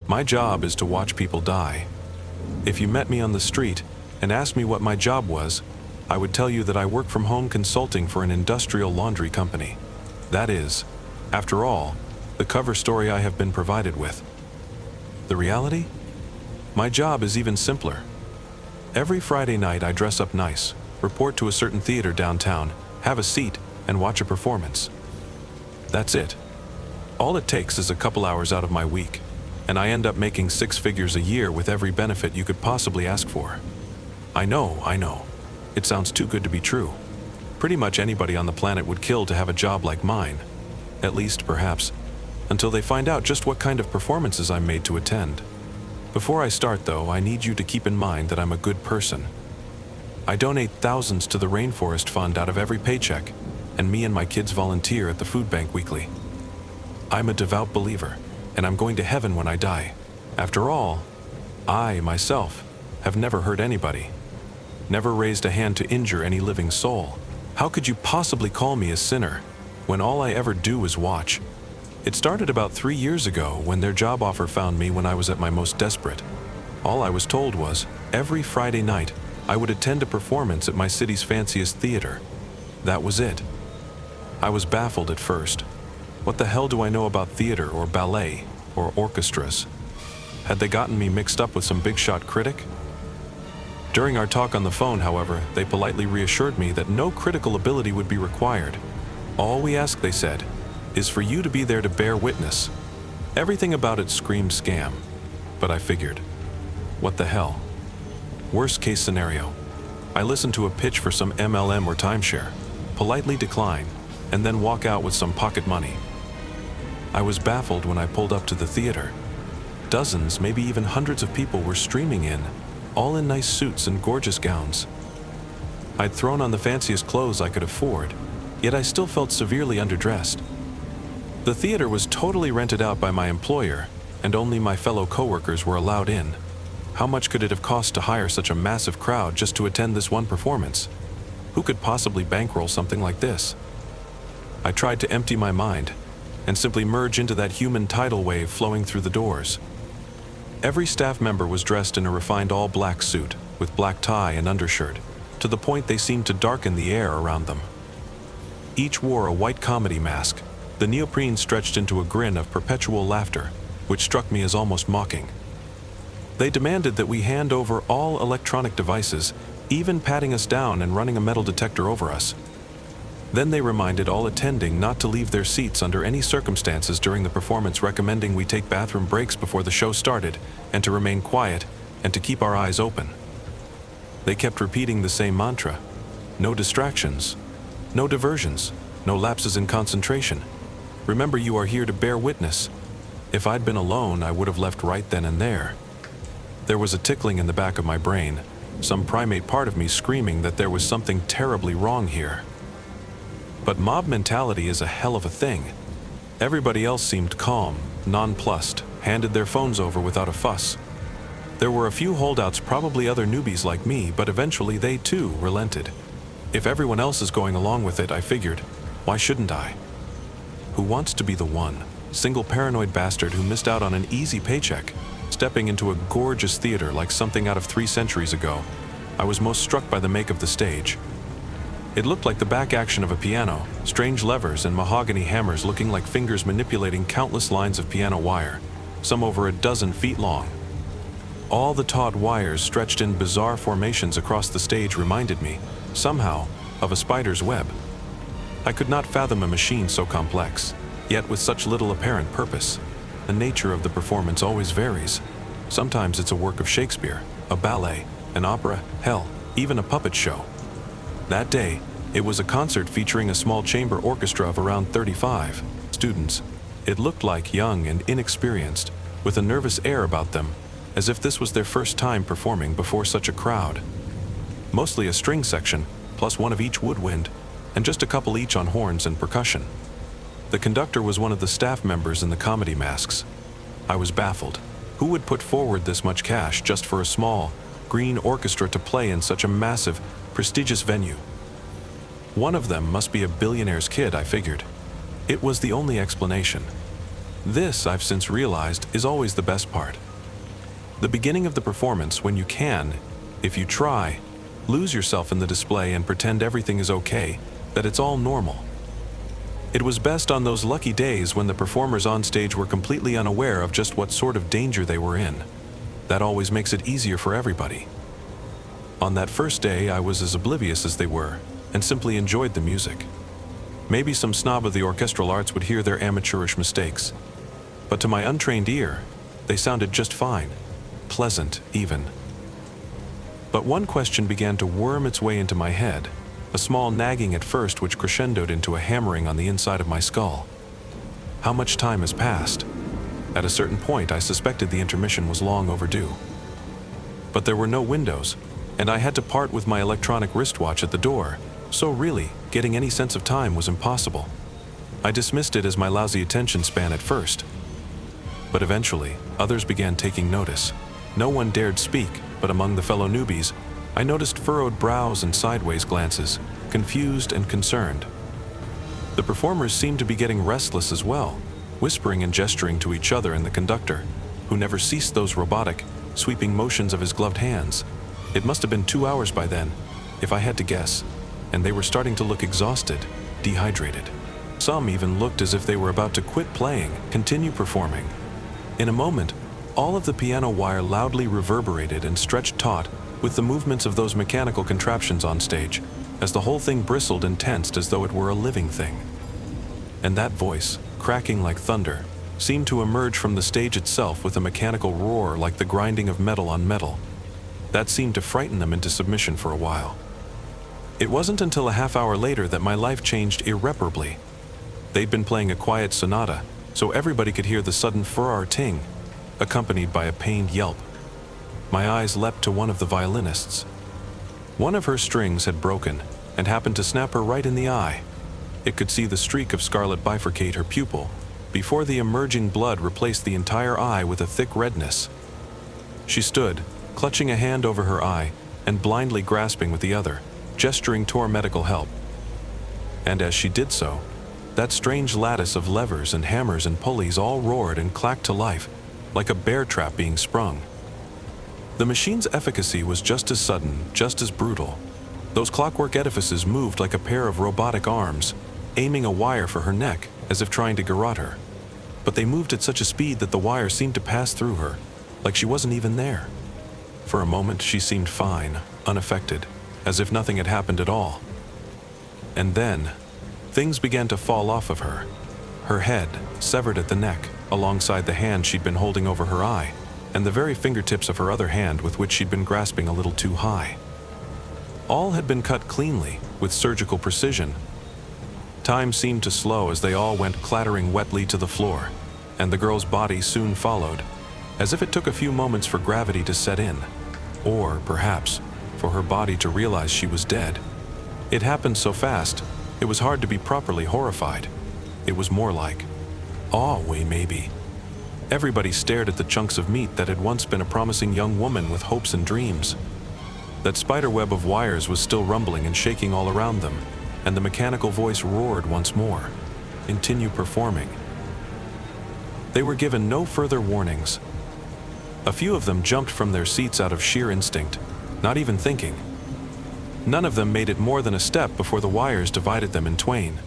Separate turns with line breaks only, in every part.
My job is to watch people die. If you met me on the street and asked me what my job was, I would tell you that I work from home consulting for an industrial laundry company. That is, after all, the cover story I have been provided with. The reality? My job is even simpler. Every Friday night I dress up nice, report to a certain theater downtown, have a seat, and watch a performance. That's it. All it takes is a couple hours out of my week, and I end up making 6 figures a year with every benefit you could possibly ask for. I know. It sounds too good to be true. Pretty much anybody on the planet would kill to have a job like mine. At least, perhaps, until they find out just what kind of performances I'm made to attend. Before I start, though, I need you to keep in mind that I'm a good person. I donate thousands to the Rainforest Fund out of every paycheck, and me and my kids volunteer at the food bank weekly. I'm a devout believer, and I'm going to heaven when I die. After all, I, myself, have never hurt anybody. Never raised a hand to injure any living soul. How could you possibly call me a sinner, when all I ever do is watch? It started about 3 years ago when their job offer found me when I was at my most desperate. All I was told was, every Friday night, I would attend a performance at my city's fanciest theater. That was it. I was baffled at first. What the hell do I know about theater or ballet or orchestras? Had they gotten me mixed up with some big-shot critic? During our talk on the phone, however, they politely reassured me that no critical ability would be required. All we ask, they said, is for you to be there to bear witness. Everything about it screamed scam. But I figured, what the hell? Worst case scenario. I listen to a pitch for some MLM or timeshare, politely decline, and then walk out with some pocket money. I was baffled when I pulled up to the theater. Dozens, maybe even hundreds of people were streaming in, all in nice suits and gorgeous gowns. I'd thrown on the fanciest clothes I could afford, yet I still felt severely underdressed. The theater was totally rented out by my employer, and only my fellow coworkers were allowed in. How much could it have cost to hire such a massive crowd just to attend this one performance? Who could possibly bankroll something like this? I tried to empty my mind and simply merge into that human tidal wave flowing through the doors. Every staff member was dressed in a refined all-black suit with black tie and undershirt, to the point they seemed to darken the air around them. Each wore a white comedy mask, the neoprene stretched into a grin of perpetual laughter, which struck me as almost mocking. They demanded that we hand over all electronic devices, even patting us down and running a metal detector over us. Then they reminded all attending not to leave their seats under any circumstances during the performance, recommending we take bathroom breaks before the show started, and to remain quiet, and to keep our eyes open. They kept repeating the same mantra: no distractions, no diversions, no lapses in concentration. Remember, you are here to bear witness. If I'd been alone, I would have left right then and there. There was a tickling in the back of my brain, some primate part of me screaming that there was something terribly wrong here. But mob mentality is a hell of a thing. Everybody else seemed calm, nonplussed, handed their phones over without a fuss. There were a few holdouts, probably other newbies like me, but eventually they too relented. If everyone else is going along with it, I figured, why shouldn't I? Who wants to be the one, single paranoid bastard who missed out on an easy paycheck, stepping into a gorgeous theater like something out of 3 centuries ago? I was most struck by the make of the stage. It looked like the back action of a piano, strange levers and mahogany hammers looking like fingers manipulating countless lines of piano wire, some over a dozen feet long. All the taut wires stretched in bizarre formations across the stage reminded me, somehow, of a spider's web. I could not fathom a machine so complex, yet with such little apparent purpose. The nature of the performance always varies. Sometimes it's a work of Shakespeare, a ballet, an opera, hell, even a puppet show. That day, it was a concert featuring a small chamber orchestra of around 35 students. It looked like young and inexperienced, with a nervous air about them, as if this was their first time performing before such a crowd. Mostly a string section, plus one of each woodwind, and just a couple each on horns and percussion. The conductor was one of the staff members in the comedy masks. I was baffled. Who would put forward this much cash just for a small, green orchestra to play in such a massive, prestigious venue? One of them must be a billionaire's kid, I figured. It was the only explanation. This, I've since realized, is always the best part. The beginning of the performance, when you can, if you try, lose yourself in the display and pretend everything is okay, that it's all normal. It was best on those lucky days when the performers on stage were completely unaware of just what sort of danger they were in. That always makes it easier for everybody. On that first day, I was as oblivious as they were, and simply enjoyed the music. Maybe some snob of the orchestral arts would hear their amateurish mistakes, but to my untrained ear, they sounded just fine, pleasant even. But one question began to worm its way into my head, a small nagging at first which crescendoed into a hammering on the inside of my skull. How much time has passed? At a certain point, I suspected the intermission was long overdue. But there were no windows, and I had to part with my electronic wristwatch at the door, so really, getting any sense of time was impossible. I dismissed it as my lousy attention span at first. But eventually, others began taking notice. No one dared speak, but among the fellow newbies, I noticed furrowed brows and sideways glances, confused and concerned. The performers seemed to be getting restless as well, whispering and gesturing to each other and the conductor, who never ceased those robotic, sweeping motions of his gloved hands. It must have been 2 hours by then, if I had to guess, and they were starting to look exhausted, dehydrated. Some even looked as if they were about to quit playing, continue performing. In a moment, all of the piano wire loudly reverberated and stretched taut with the movements of those mechanical contraptions on stage, as the whole thing bristled and tensed as though it were a living thing. And that voice, cracking like thunder, seemed to emerge from the stage itself with a mechanical roar like the grinding of metal on metal. That seemed to frighten them into submission for a while. It wasn't until a half hour later that my life changed irreparably. They'd been playing a quiet sonata, so everybody could hear the sudden furor ting, accompanied by a pained yelp. My eyes leapt to one of the violinists. One of her strings had broken and happened to snap her right in the eye. It could see the streak of scarlet bifurcate her pupil, before the emerging blood replaced the entire eye with a thick redness. She stood, clutching a hand over her eye and blindly grasping with the other, gesturing toward medical help. And as she did so, that strange lattice of levers and hammers and pulleys all roared and clacked to life, like a bear trap being sprung. The machine's efficacy was just as sudden, just as brutal. Those clockwork edifices moved like a pair of robotic arms, aiming a wire for her neck, as if trying to garrote her. But they moved at such a speed that the wire seemed to pass through her, like she wasn't even there. For a moment, she seemed fine, unaffected, as if nothing had happened at all. And then, things began to fall off of her. Her head, severed at the neck, alongside the hand she'd been holding over her eye, and the very fingertips of her other hand with which she'd been grasping a little too high. All had been cut cleanly, with surgical precision. Time seemed to slow as they all went clattering wetly to the floor, and the girl's body soon followed, as if it took a few moments for gravity to set in, or, perhaps, for her body to realize she was dead. It happened so fast, it was hard to be properly horrified. It was more like awe, maybe. Everybody stared at the chunks of meat that had once been a promising young woman with hopes and dreams. That spiderweb of wires was still rumbling and shaking all around them, and the mechanical voice roared once more, "Continue performing." They were given no further warnings. A few of them jumped from their seats out of sheer instinct, not even thinking. None of them made it more than a step before the wires divided them in twain.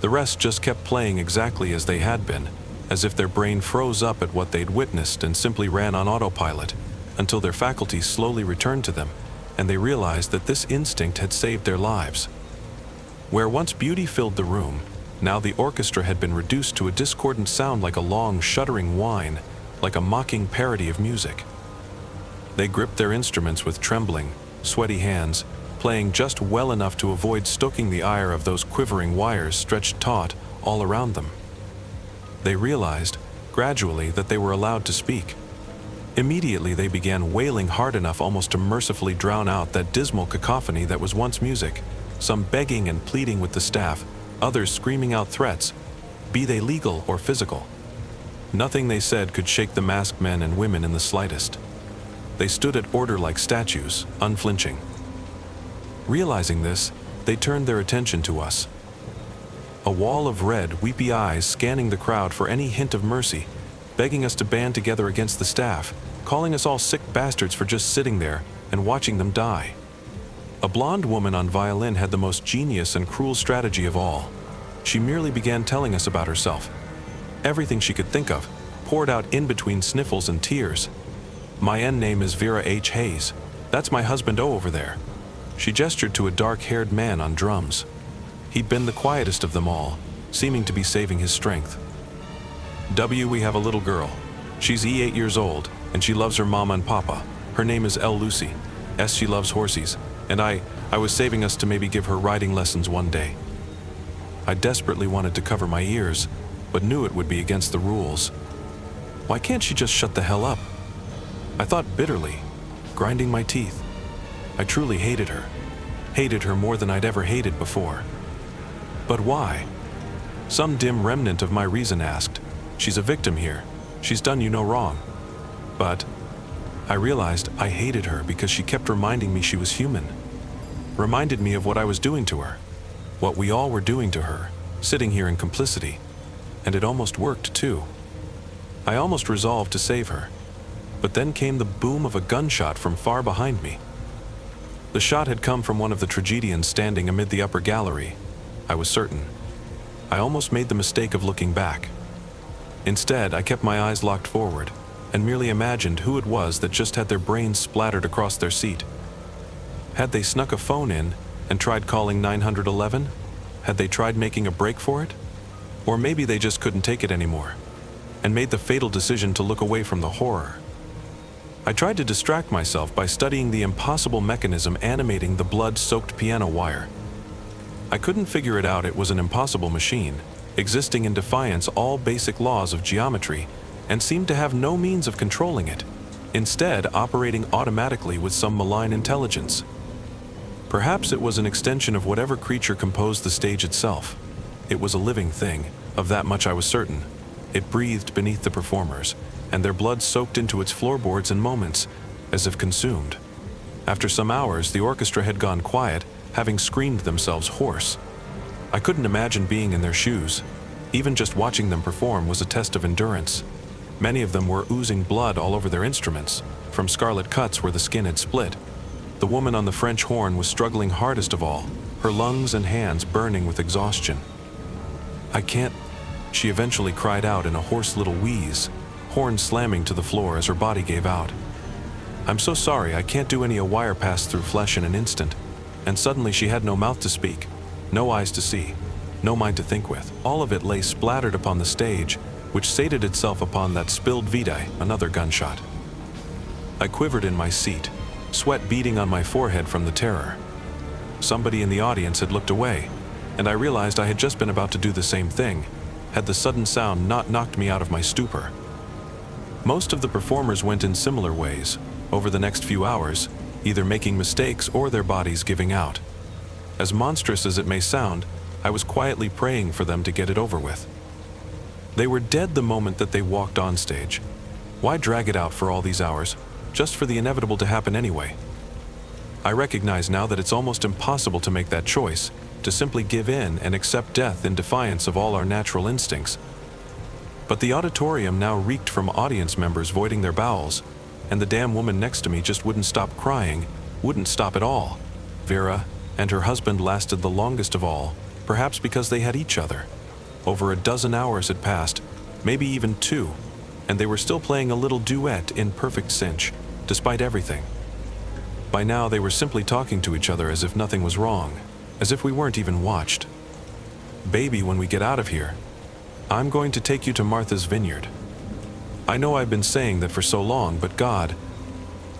The rest just kept playing exactly as they had been, as if their brain froze up at what they'd witnessed and simply ran on autopilot, until their faculties slowly returned to them, and they realized that this instinct had saved their lives. Where once beauty filled the room, now the orchestra had been reduced to a discordant sound like a long, shuddering whine, like a mocking parody of music. They gripped their instruments with trembling, sweaty hands, playing just well enough to avoid stoking the ire of those quivering wires stretched taut all around them. They realized, gradually, that they were allowed to speak. Immediately they began wailing hard enough almost to mercifully drown out that dismal cacophony that was once music, some begging and pleading with the staff, others screaming out threats, be they legal or physical. Nothing they said could shake the masked men and women in the slightest. They stood at order like statues, unflinching. Realizing this, they turned their attention to us. A wall of red, weepy eyes scanning the crowd for any hint of mercy, begging us to band together against the staff, calling us all sick bastards for just sitting there and watching them die. A blonde woman on violin had the most genius and cruel strategy of all. She merely began telling us about herself. Everything she could think of, poured out in between sniffles and tears. My name is Vera H. Hayes. That's my husband O over there. She gestured to a dark-haired man on drums. He'd been the quietest of them all, seeming to be saving his strength. W, we have a little girl. She's 8 years old, and she loves her mama and papa. Her name is L. Lucy. S, she loves horses. And I was saving us to maybe give her riding lessons one day. I desperately wanted to cover my ears, but knew it would be against the rules. Why can't she just shut the hell up? I thought bitterly, grinding my teeth. I truly hated her more than I'd ever hated before. But why? Some dim remnant of my reason asked. She's a victim here. She's done you no wrong. But I realized I hated her because she kept reminding me she was human. Reminded me of what I was doing to her. What we all were doing to her, sitting here in complicity. And it almost worked too. I almost resolved to save her. But then came the boom of a gunshot from far behind me. The shot had come from one of the tragedians standing amid the upper gallery. I was certain. I almost made the mistake of looking back. Instead, I kept my eyes locked forward and merely imagined who it was that just had their brains splattered across their seat. Had they snuck a phone in and tried calling 911? Had they tried making a break for it? Or maybe they just couldn't take it anymore and made the fatal decision to look away from the horror. I tried to distract myself by studying the impossible mechanism animating the blood-soaked piano wire. I couldn't figure it out. It was an impossible machine, existing in defiance all basic laws of geometry, and seemed to have no means of controlling it, instead operating automatically with some malign intelligence. Perhaps it was an extension of whatever creature composed the stage itself. It was a living thing, of that much I was certain. It breathed beneath the performers, and their blood soaked into its floorboards in moments, as if consumed. After some hours, the orchestra had gone quiet, having screamed themselves hoarse. I couldn't imagine being in their shoes. Even just watching them perform was a test of endurance. Many of them were oozing blood all over their instruments, from scarlet cuts where the skin had split. The woman on the French horn was struggling hardest of all, her lungs and hands burning with exhaustion. "I can't," she eventually cried out in a hoarse little wheeze, horn slamming to the floor as her body gave out. "I'm so sorry, I can't do any. A wire passed through flesh in an instant." And suddenly she had no mouth to speak, no eyes to see, no mind to think with. All of it lay splattered upon the stage, which sated itself upon that spilled vitae, another gunshot. I quivered in my seat, sweat beading on my forehead from the terror. Somebody in the audience had looked away, and I realized I had just been about to do the same thing, had the sudden sound not knocked me out of my stupor. Most of the performers went in similar ways, over the next few hours, either making mistakes or their bodies giving out. As monstrous as it may sound, I was quietly praying for them to get it over with. They were dead the moment that they walked on stage. Why drag it out for all these hours, just for the inevitable to happen anyway? I recognize now that it's almost impossible to make that choice, to simply give in and accept death in defiance of all our natural instincts. But the auditorium now reeked from audience members voiding their bowels, and the damn woman next to me just wouldn't stop crying, wouldn't stop at all. Vera and her husband lasted the longest of all, perhaps because they had each other. Over a dozen hours had passed, maybe even 2, and they were still playing a little duet in perfect cinch, despite everything. By now they were simply talking to each other as if nothing was wrong, as if we weren't even watched. "Baby, when we get out of here, I'm going to take you to Martha's Vineyard. I know I've been saying that for so long, but God,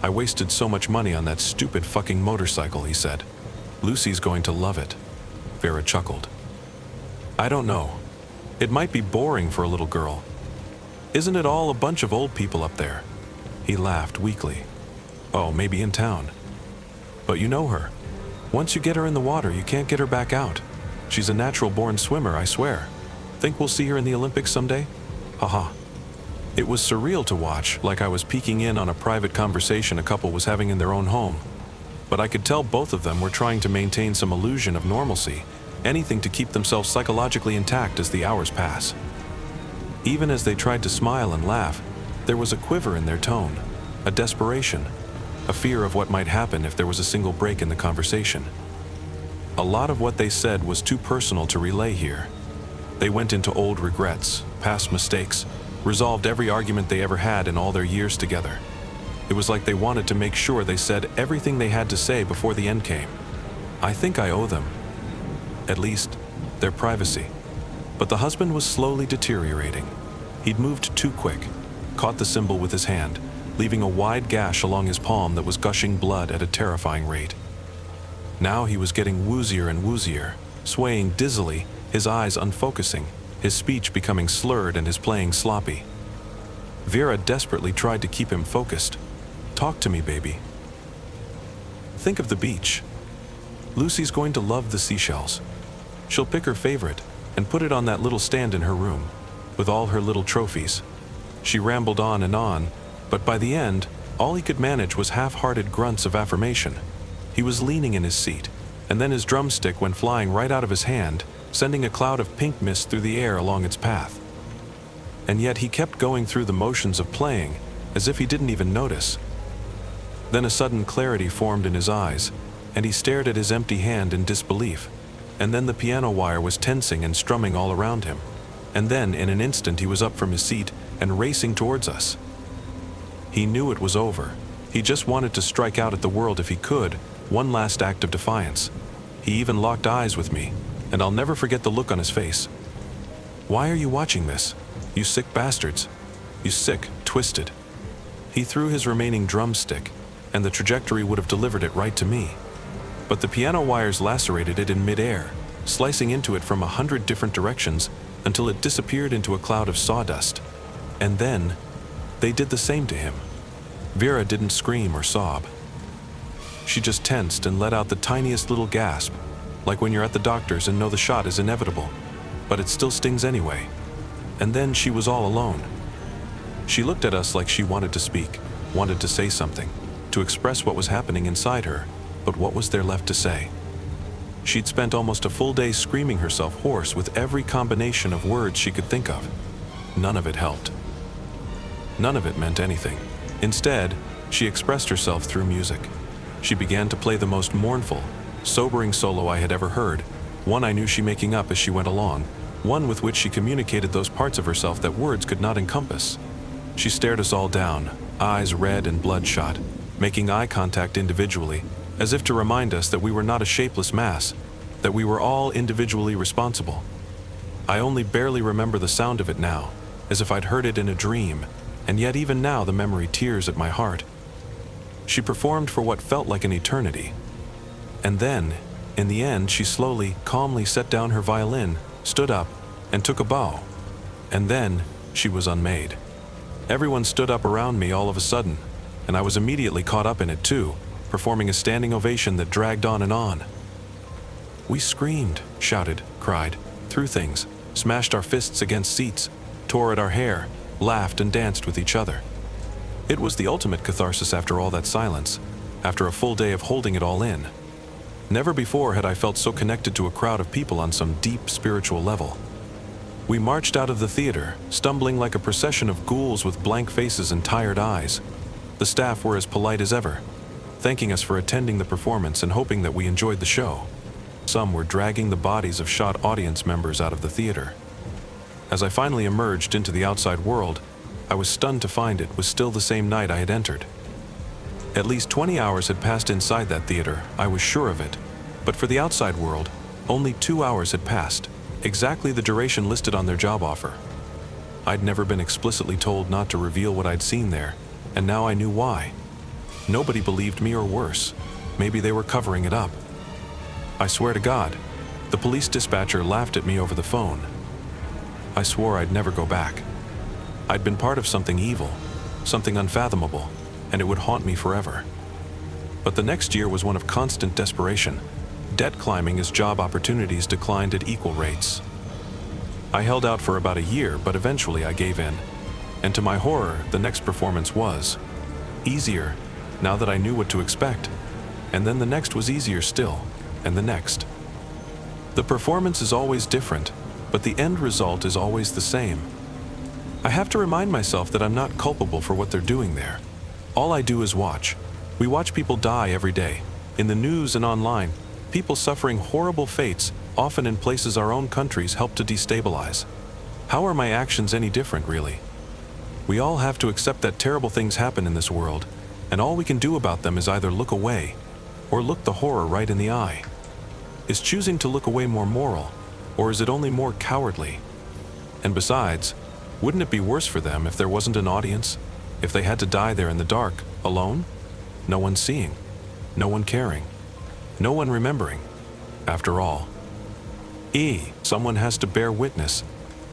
I wasted so much money on that stupid fucking motorcycle," he said. "Lucy's going to love it." Vera chuckled. "I don't know. It might be boring for a little girl. Isn't it all a bunch of old people up there?" He laughed weakly. "Oh, maybe in town. But you know her. Once you get her in the water, you can't get her back out. She's a natural-born swimmer, I swear. Think we'll see her in the Olympics someday? Haha." It was surreal to watch, like I was peeking in on a private conversation a couple was having in their own home. But I could tell both of them were trying to maintain some illusion of normalcy, anything to keep themselves psychologically intact as the hours pass. Even as they tried to smile and laugh, there was a quiver in their tone, a desperation, a fear of what might happen if there was a single break in the conversation. A lot of what they said was too personal to relay here. They went into old regrets, past mistakes, resolved every argument they ever had in all their years together. It was like they wanted to make sure they said everything they had to say before the end came. I think I owe them, at least, their privacy. But the husband was slowly deteriorating. He'd moved too quick, caught the symbol with his hand, leaving a wide gash along his palm that was gushing blood at a terrifying rate. Now he was getting woozier and woozier, swaying dizzily, his eyes unfocusing, his speech becoming slurred and his playing sloppy. Vera desperately tried to keep him focused. "Talk to me, baby. Think of the beach. Lucy's going to love the seashells. She'll pick her favorite and put it on that little stand in her room, with all her little trophies." She rambled on, but by the end, all he could manage was half-hearted grunts of affirmation. He was leaning in his seat, and then his drumstick went flying right out of his hand, sending a cloud of pink mist through the air along its path. And yet he kept going through the motions of playing, as if he didn't even notice. Then a sudden clarity formed in his eyes, and he stared at his empty hand in disbelief. And then the piano wire was tensing and strumming all around him. And then, in an instant, he was up from his seat and racing towards us. He knew it was over. He just wanted to strike out at the world if he could, one last act of defiance. He even locked eyes with me, and I'll never forget the look on his face. "Why are you watching this? You sick bastards. You sick, twisted." He threw his remaining drumstick, and the trajectory would have delivered it right to me. But the piano wires lacerated it in midair, slicing into it from 100 different directions until it disappeared into a cloud of sawdust. And then, they did the same to him. Vera didn't scream or sob. She just tensed and let out the tiniest little gasp, like when you're at the doctor's and know the shot is inevitable, but it still stings anyway. And then she was all alone. She looked at us like she wanted to speak, wanted to say something, to express what was happening inside her, but what was there left to say? She'd spent almost a full day screaming herself hoarse with every combination of words she could think of. None of it helped. None of it meant anything. Instead, she expressed herself through music. She began to play the most mournful, sobering solo I had ever heard, one I knew she making up as she went along, one with which she communicated those parts of herself that words could not encompass. She stared us all down, eyes red and bloodshot, making eye contact individually, as if to remind us that we were not a shapeless mass, that we were all individually responsible. I only barely remember the sound of it now, as if I'd heard it in a dream, and yet even now the memory tears at my heart. She performed for what felt like an eternity. And then, in the end, she slowly, calmly set down her violin, stood up, and took a bow. And then, she was unmade. Everyone stood up around me all of a sudden, and I was immediately caught up in it too, performing a standing ovation that dragged on and on. We screamed, shouted, cried, threw things, smashed our fists against seats, tore at our hair, laughed and danced with each other. It was the ultimate catharsis after all that silence, after a full day of holding it all in. Never before had I felt so connected to a crowd of people on some deep spiritual level. We marched out of the theater, stumbling like a procession of ghouls with blank faces and tired eyes. The staff were as polite as ever, thanking us for attending the performance and hoping that we enjoyed the show. Some were dragging the bodies of shot audience members out of the theater. As I finally emerged into the outside world, I was stunned to find it was still the same night I had entered. At least 20 hours had passed inside that theater, I was sure of it, but for the outside world, only 2 hours had passed, exactly the duration listed on their job offer. I'd never been explicitly told not to reveal what I'd seen there, and now I knew why. Nobody believed me, or worse, maybe they were covering it up. I swear to God, the police dispatcher laughed at me over the phone. I swore I'd never go back. I'd been part of something evil, something unfathomable, and it would haunt me forever. But the next year was one of constant desperation, debt climbing as job opportunities declined at equal rates. I held out for about a year, but eventually I gave in. And to my horror, the next performance was easier, now that I knew what to expect. And then the next was easier still, and the next. The performance is always different, but the end result is always the same. I have to remind myself that I'm not culpable for what they're doing there. All I do is watch. We watch people die every day. In the news and online, people suffering horrible fates, often in places our own countries help to destabilize. How are my actions any different, really? We all have to accept that terrible things happen in this world, and all we can do about them is either look away or look the horror right in the eye. Is choosing to look away more moral, or is it only more cowardly? And besides, wouldn't it be worse for them if there wasn't an audience? If they had to die there in the dark, alone? No one seeing, no one caring, no one remembering. After all, someone has to bear witness